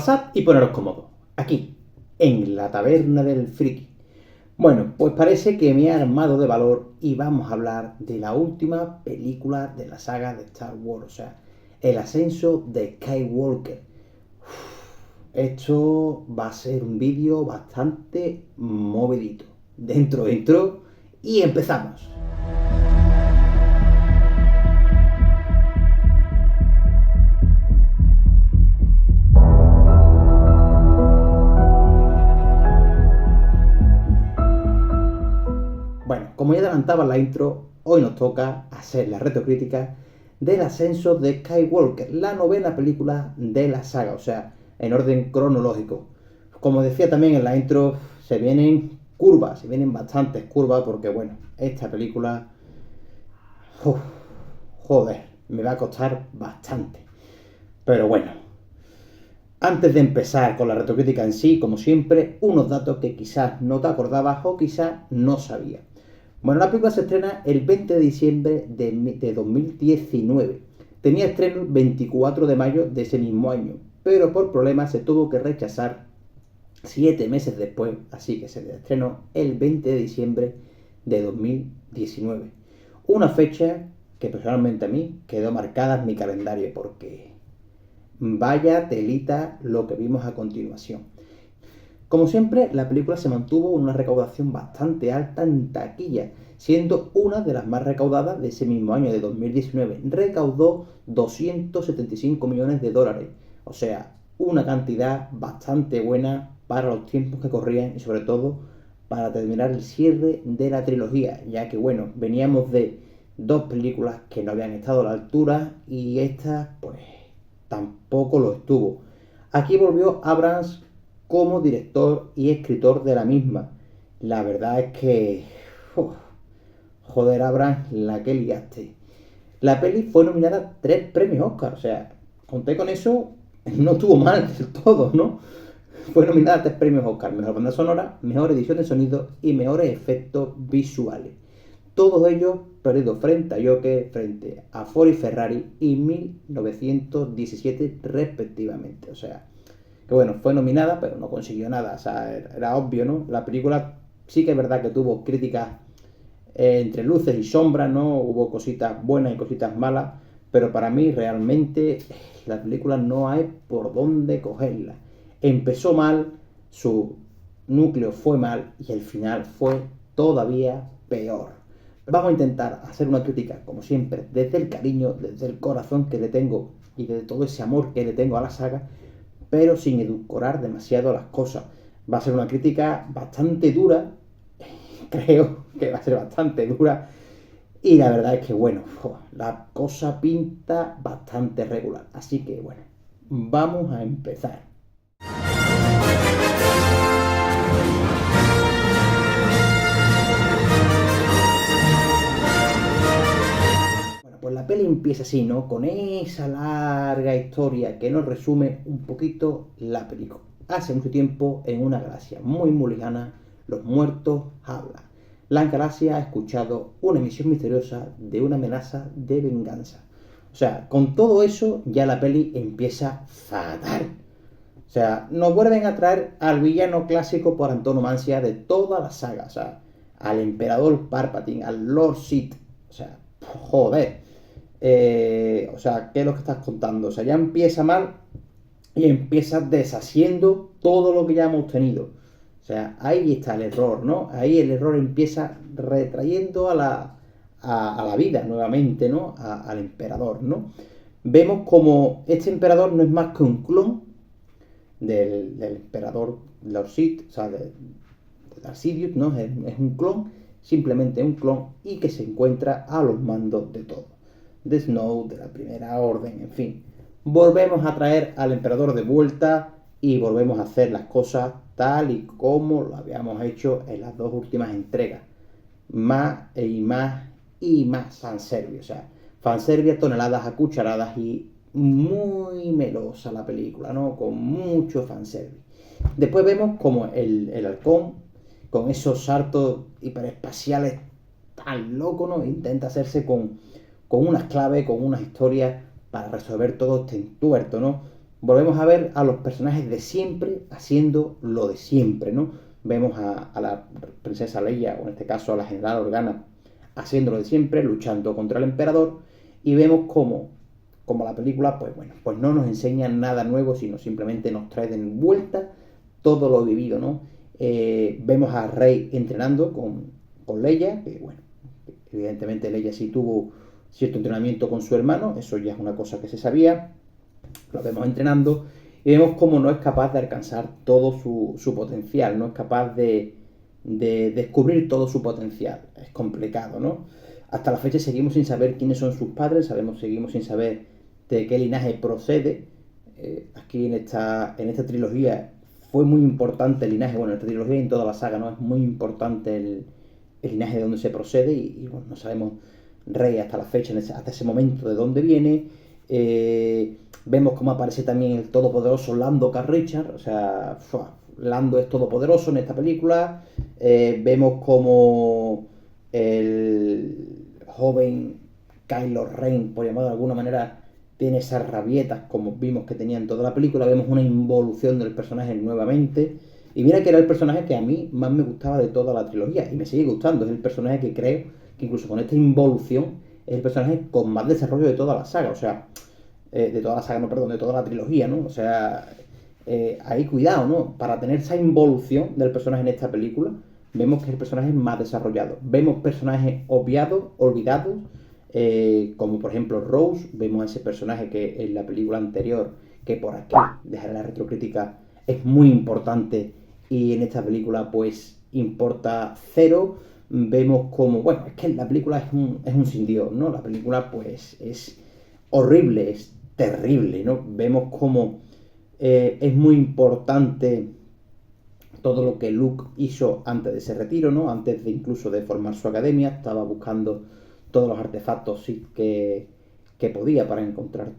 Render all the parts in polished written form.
Pasad y poneros cómodos, aquí, en la taberna del friki. Bueno, pues parece que me he armado de valor y vamos a hablar de la última película de la saga de Star Wars, o sea, el ascenso de Skywalker. Esto va a ser un vídeo bastante movidito. Dentro y empezamos. Bueno, como ya adelantaba en la intro, hoy nos toca hacer la retrocrítica del ascenso de Skywalker, la novena película de la saga, o sea, en orden cronológico. Como decía también en la intro, se vienen curvas, se vienen bastantes curvas, porque bueno, esta película, uf, joder, me va a costar bastante. Pero bueno, antes de empezar con la retrocrítica en sí, como siempre, unos datos que quizás no te acordabas o quizás no sabías. Bueno, la película se estrena el 20 de diciembre de 2019. Tenía estreno el 24 de mayo de ese mismo año, pero por problemas se tuvo que rechazar 7 meses después, así que se estrenó el 20 de diciembre de 2019. Una fecha que personalmente a mí quedó marcada en mi calendario porque vaya telita lo que vimos a continuación. Como siempre, la película se mantuvo con una recaudación bastante alta en taquilla, siendo una de las más recaudadas de ese mismo año, de 2019. Recaudó 275 millones de dólares, o sea, una cantidad bastante buena para los tiempos que corrían y sobre todo para terminar el cierre de la trilogía, ya que bueno, veníamos de dos películas que no habían estado a la altura y esta pues tampoco lo estuvo. Aquí volvió Abrams como director y escritor de la misma. La verdad es que... joder, Abrams, la que liaste. La peli fue nominada a 3 premios Oscar, o sea, conté con eso, no estuvo mal del todo, ¿no? Fue nominada a 3 premios Oscar, mejor banda sonora, mejor edición de sonido y mejores efectos visuales. Todos ellos perdidos frente a Joker, frente a Ford y Ferrari y 1917 respectivamente, o sea, que bueno, fue nominada, pero no consiguió nada, o sea, era obvio, ¿no? La película sí que es verdad que tuvo críticas entre luces y sombras, ¿no? Hubo cositas buenas y cositas malas, pero para mí realmente la película no hay por dónde cogerla. Empezó mal, su núcleo fue mal y el final fue todavía peor. Vamos a intentar hacer una crítica, como siempre, desde el cariño, desde el corazón que le tengo y desde todo ese amor que le tengo a la saga, pero sin edulcorar demasiado las cosas. Va a ser una crítica bastante dura, creo que va a ser bastante dura, y la verdad es que, bueno, la cosa pinta bastante regular. Así que, bueno, vamos a empezar. Bueno, pues la peli empieza así, ¿no? Con esa larga historia que nos resume un poquito la película. Hace mucho tiempo, en una galaxia muy lejana, los muertos hablan. La galaxia ha escuchado una emisión misteriosa de una amenaza de venganza. O sea, con todo eso ya la peli empieza fatal. O sea, nos vuelven a traer al villano clásico por antonomasia de toda la saga. O sea, al emperador Palpatine, al Lord Sith. O sea, joder. O sea, ¿qué es lo que estás contando? O sea, ya empieza mal y empieza deshaciendo todo lo que ya hemos tenido. O sea, ahí está el error, ¿no? Ahí el error empieza retrayendo a la vida nuevamente, ¿no? Al emperador, ¿no? Vemos como este emperador no es más que un clon del emperador Lord Sith, o sea, de Darth Sidious, ¿no? Es un clon, simplemente un clon, y que se encuentra a los mandos de todo. De Snow, de la Primera Orden, en fin. Volvemos a traer al emperador de vuelta y volvemos a hacer las cosas tal y como lo habíamos hecho en las dos últimas entregas. Más y más y más fanservice. O sea, fanservice a toneladas, a cucharadas y muy melosa la película, ¿no? Con mucho fanservice. Después vemos como el halcón, con esos saltos hiperespaciales tan locos, ¿no? Intenta hacerse con unas claves, con unas historias para resolver todo este entuerto, ¿no? volvemos a ver a los personajes de siempre haciendo lo de siempre, ¿no? Vemos a la princesa Leia, o en este caso a la general Organa, haciendo lo de siempre, luchando contra el emperador, y vemos como la película, pues bueno, pues no nos enseña nada nuevo, sino simplemente nos trae de vuelta todo lo vivido, ¿no? Vemos a Rey entrenando con Leia, que bueno, evidentemente Leia sí tuvo cierto entrenamiento con su hermano, eso ya es una cosa que se sabía, lo vemos entrenando y vemos cómo no es capaz de alcanzar todo su potencial, no es capaz de descubrir todo su potencial, es complicado, ¿no? Hasta la fecha seguimos sin saber quiénes son sus padres, seguimos sin saber de qué linaje procede. Aquí en esta trilogía fue muy importante el linaje, bueno, en esta trilogía y en toda la saga, ¿no? Es muy importante el linaje de donde se procede y bueno, no sabemos Rey hasta la fecha, hasta ese momento de dónde viene. Vemos cómo aparece también el todopoderoso Lando Calrissian, o sea, Lando es todopoderoso en esta película. Vemos como el joven Kylo Ren, por llamarlo de alguna manera, tiene esas rabietas como vimos que tenía en toda la película. Vemos una involución del personaje nuevamente. Y mira que era el personaje que a mí más me gustaba de toda la trilogía y me sigue gustando. Es el personaje que creo que incluso con esta involución es el personaje con más desarrollo de toda la saga. O sea, de toda la saga, no, perdón, de toda la trilogía, ¿no? O sea, ahí cuidado, ¿no? Para tener esa involución del personaje en esta película, vemos que es el personaje más desarrollado. Vemos personajes obviados, olvidados, como por ejemplo Rose. Vemos a ese personaje que en la película anterior, que por aquí, dejaré la retrocrítica, es muy importante y en esta película pues importa cero. Vemos como, bueno, es que la película es un sin Dios, ¿no? La película pues es horrible, es terrible, ¿no? Vemos como es muy importante todo lo que Luke hizo antes de ese retiro, ¿no? Antes de incluso de formar su academia, estaba buscando todos los artefactos que podía para encontrar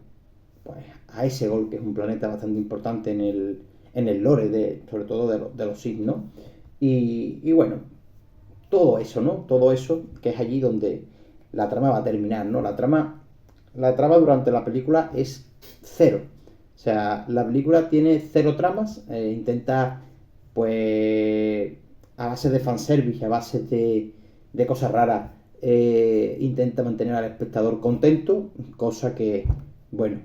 pues, a ese Gol, que es un planeta bastante importante en el lore, sobre todo de los Sith, ¿no? Y bueno, todo eso, ¿no? Todo eso que es allí donde la trama va a terminar, ¿no? La trama durante la película es cero. O sea, la película tiene cero tramas, intenta, pues, a base de fanservice, a base de cosas raras, intenta mantener al espectador contento, cosa que, bueno,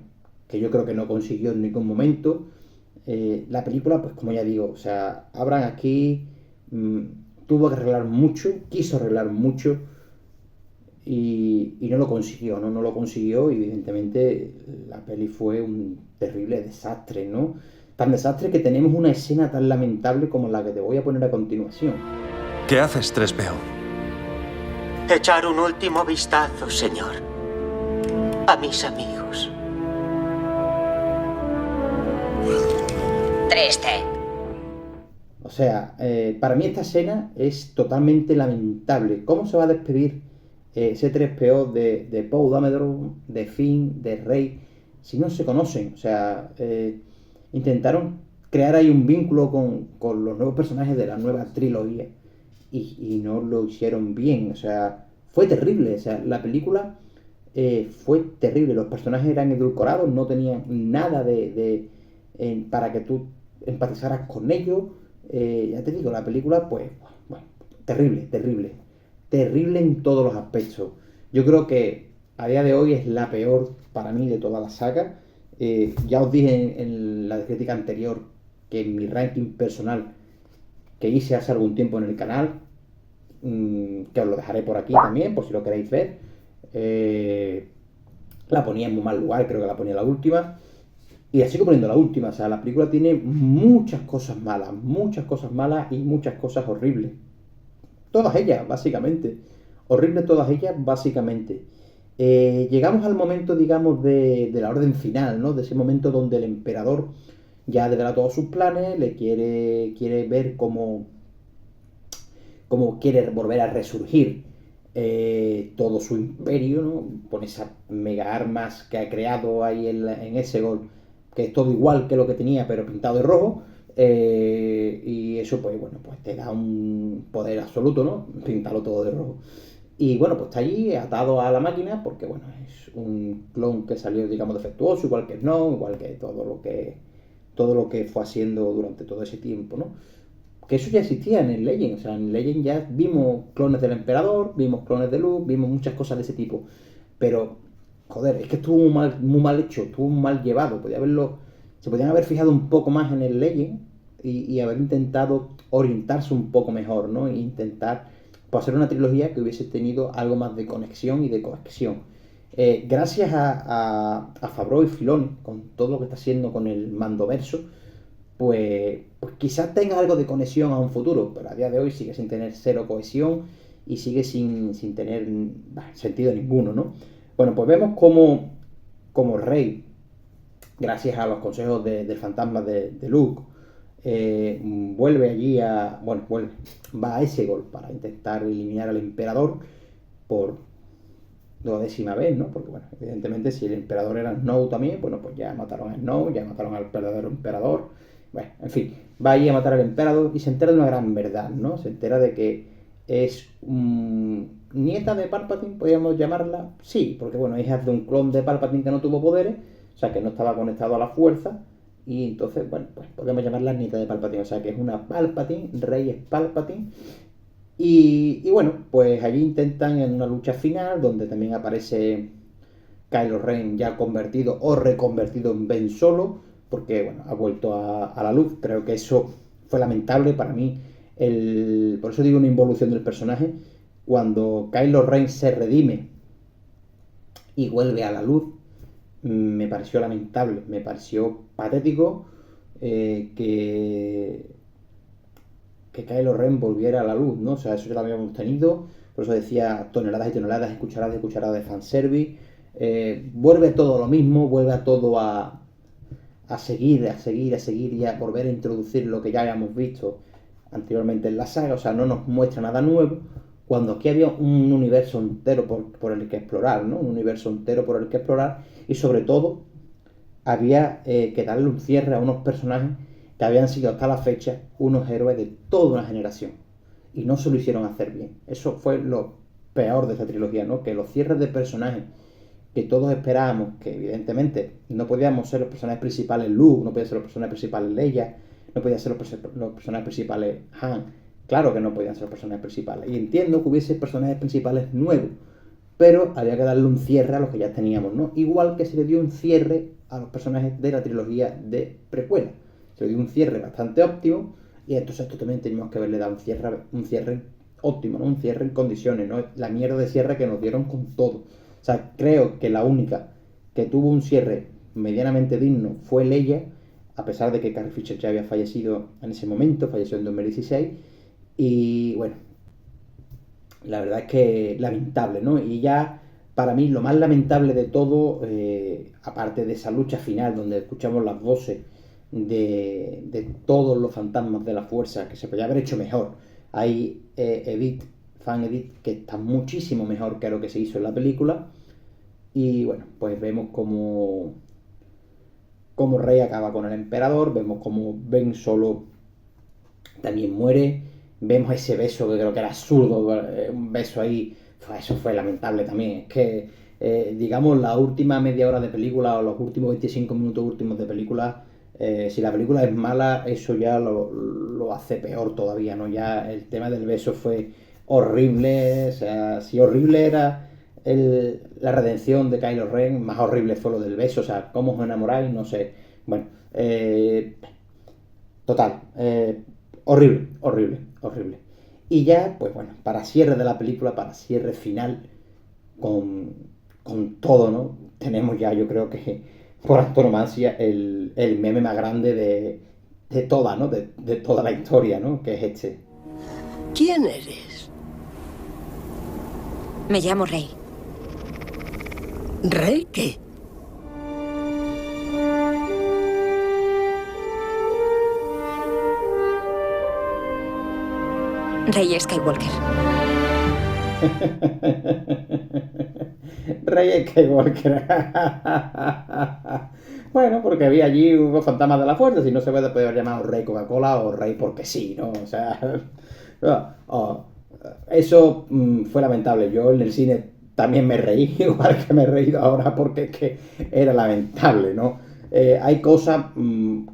que yo creo que no consiguió en ningún momento. La película, pues como ya digo, o sea, Abraham aquí tuvo que arreglar mucho, quiso arreglar mucho y no lo consiguió, ¿no? No lo consiguió y evidentemente la peli fue un terrible desastre, ¿no? Tan desastre que tenemos una escena tan lamentable como la que te voy a poner a continuación. ¿Qué haces, 3PO? Echar un último vistazo, señor, a mis amigos. Triste. O sea, para mí esta escena es totalmente lamentable. ¿Cómo se va a despedir ese 3PO de Poe Dameron, de Finn, de Rey, si no se conocen? O sea, intentaron crear ahí un vínculo con los nuevos personajes de la nueva trilogía y no lo hicieron bien. O sea, fue terrible. O sea, la película fue terrible. Los personajes eran edulcorados, no tenían nada para que tú empatizaras con ellos. Ya te digo, la película, pues, bueno, terrible, terrible. Terrible en todos los aspectos. Yo creo que a día de hoy es la peor para mí de toda la saga. Ya os dije en la crítica anterior que en mi ranking personal que hice hace algún tiempo en el canal, que os lo dejaré por aquí también, por si lo queréis ver, la ponía en muy mal lugar, creo que la ponía la última. Y la sigo poniendo la última. O sea, la película tiene muchas cosas malas y muchas cosas horribles. Todas ellas, básicamente. Horribles todas ellas, básicamente. Llegamos al momento, digamos, de la orden final, ¿no? De ese momento donde el emperador ya devela todos sus planes, le quiere ver cómo quiere volver a resurgir todo su imperio, ¿no? Con esas mega armas que ha creado ahí en ese gol, que es todo igual que lo que tenía, pero pintado de rojo. Y eso, pues bueno, pues te da un poder absoluto, ¿no? Pintarlo todo de rojo. Y bueno, pues está allí atado a la máquina porque, bueno, es un clon que salió, digamos, defectuoso, igual que Snow, igual que todo lo que fue haciendo durante todo ese tiempo, ¿no? Que eso ya existía en el Legend, o sea, en Legend ya vimos clones del Emperador, vimos clones de Luke, vimos muchas cosas de ese tipo, pero, joder, es que estuvo muy mal hecho, estuvo mal llevado, se podían haber fijado un poco más en el Legend y haber intentado orientarse un poco mejor, ¿no? E intentar pues, hacer una trilogía que hubiese tenido algo más de conexión y de cohesión. Gracias a Favreau y Filoni, con todo lo que está haciendo con el Mandoverso, pues quizás tenga algo de conexión a un futuro, pero a día de hoy sigue sin tener cero cohesión y sigue sin tener sentido ninguno, ¿no? Bueno, pues vemos como Rey, gracias a los consejos del fantasma de Luke, vuelve allí va a ese gol para intentar eliminar al emperador por 12ª vez, ¿no? Porque, bueno, evidentemente si el emperador era Snow también, bueno, pues ya mataron a Snow, ya mataron al verdadero emperador. Bueno, en fin, va allí a matar al emperador y se entera de una gran verdad, ¿no? Se entera de que es nieta de Palpatine, podríamos llamarla. Sí, porque, bueno, hija de un clon de Palpatine que no tuvo poderes, o sea, que no estaba conectado a la fuerza. Y entonces, bueno, pues podemos llamarla nieta de Palpatine, o sea, que es una Palpatine, Rey es Palpatine. Y bueno, pues allí intentan en una lucha final, donde también aparece Kylo Ren ya convertido o reconvertido en Ben Solo, porque bueno, ha vuelto a la luz. Creo que eso fue lamentable para mí. Por eso digo una involución del personaje. Cuando Kylo Ren se redime y vuelve a la luz, me pareció lamentable, me pareció patético que Kylo Ren volviera a la luz, ¿no? O sea, eso ya lo habíamos tenido, por eso decía toneladas y toneladas, y cucharadas de fanservice. Vuelve todo lo mismo, vuelve a todo a seguir y a volver a introducir lo que ya habíamos visto anteriormente en la saga, o sea, no nos muestra nada nuevo, cuando aquí había un universo entero por el que explorar, ¿no? Un universo entero por el que explorar y sobre todo había que darle un cierre a unos personajes que habían sido hasta la fecha unos héroes de toda una generación y no se lo hicieron hacer bien. Eso fue lo peor de esta trilogía, ¿no? Que los cierres de personajes que todos esperábamos, que evidentemente no podíamos ser los personajes principales Luke, no podían ser los personajes principales Leia, no podían ser los personajes principales Han, claro que no podían ser los personajes principales, y entiendo que hubiese personajes principales nuevos, pero había que darle un cierre a los que ya teníamos, ¿no? Igual que se le dio un cierre a los personajes de la trilogía de precuela, se le dio un cierre bastante óptimo, y entonces esto también teníamos que haberle dado un cierre óptimo, ¿no? Un cierre en condiciones, ¿no? La mierda de cierre que nos dieron con todo. O sea, creo que la única que tuvo un cierre medianamente digno fue Leia, a pesar de que Carrie Fisher ya había fallecido en ese momento, falleció en 2016. Y bueno, la verdad es que lamentable, ¿no? Y ya, para mí, lo más lamentable de todo, aparte de esa lucha final donde escuchamos las voces de todos los fantasmas de la fuerza, que se podía haber hecho mejor. Hay fan edit que está muchísimo mejor que lo que se hizo en la película. Y bueno, pues vemos como Rey acaba con el emperador, vemos como Ben Solo también muere, vemos ese beso que creo que era absurdo, un beso ahí, eso fue lamentable también. Es que, digamos, la última media hora de película o los últimos 25 minutos últimos de película, si la película es mala, eso ya lo hace peor todavía, ¿no? Ya el tema del beso fue horrible, o sea, si horrible era la redención de Kylo Ren, más horrible fue lo del beso, o sea, cómo os enamoráis, no sé. Bueno, total, horrible. Y ya, pues bueno, para cierre de la película, para cierre final, con todo, ¿no? Tenemos ya, yo creo que por antonomasia, el meme más grande de toda, ¿no? De toda la historia, ¿no? Que es este. ¿Quién eres? Me llamo Rey. ¿Rey qué? Rey Skywalker. Rey Skywalker. Bueno, porque había allí unos fantasmas de la fuerza, si no se puede haber llamado Rey Coca-Cola o Rey porque sí, ¿no? O sea, Eso fue lamentable. Yo en el cine también me reí, igual que me he reído ahora, porque es que era lamentable, ¿no? Hay cosas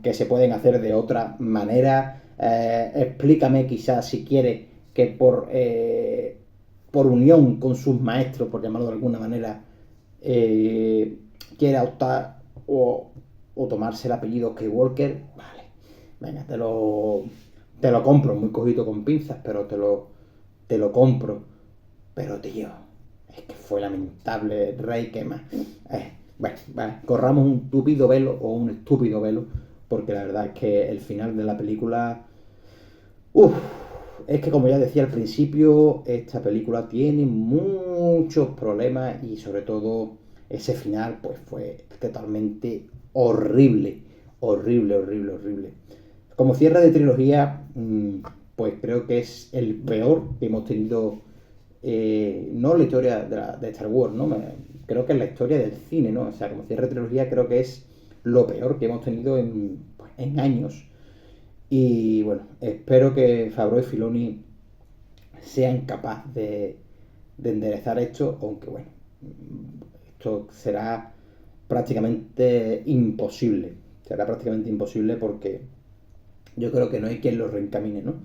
que se pueden hacer de otra manera. Explícame quizás si quieres que por unión con sus maestros, por llamarlo de alguna manera, quiera optar o tomarse el apellido Skywalker. Vale, venga, te lo compro, muy cogido con pinzas, pero te lo compro. Pero tío, es que fue lamentable, Rey, que más. Bueno, vale, corramos un tupido velo o un estúpido velo, porque la verdad es que el final de la película... es que como ya decía al principio, esta película tiene muchos problemas y sobre todo ese final pues fue totalmente horrible. Horrible. Como cierre de trilogía, pues creo que es el peor que hemos tenido, no en la historia de Star Wars, ¿no? Creo que es la historia del cine, ¿no? O sea, como cierre de trilogía creo que es lo peor que hemos tenido en años. Y bueno, espero que Favreau y Filoni sean capaces de enderezar esto, aunque bueno, esto será prácticamente imposible. Será prácticamente imposible porque yo creo que no hay quien lo reencamine, ¿no?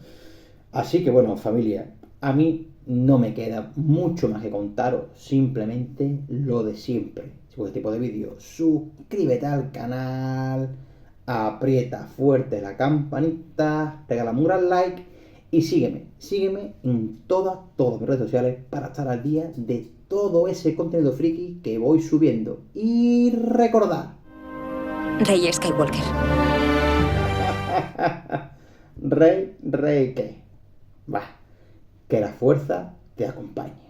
Así que bueno, familia, a mí no me queda mucho más que contaros, simplemente lo de siempre. Si os gusta este tipo de vídeos, suscríbete al canal, aprieta fuerte la campanita, regálame un gran like y sígueme en todas mis redes sociales para estar al día de todo ese contenido friki que voy subiendo. Y recordad, Rey Skywalker. Rey, ¿qué? Va, que la fuerza te acompañe.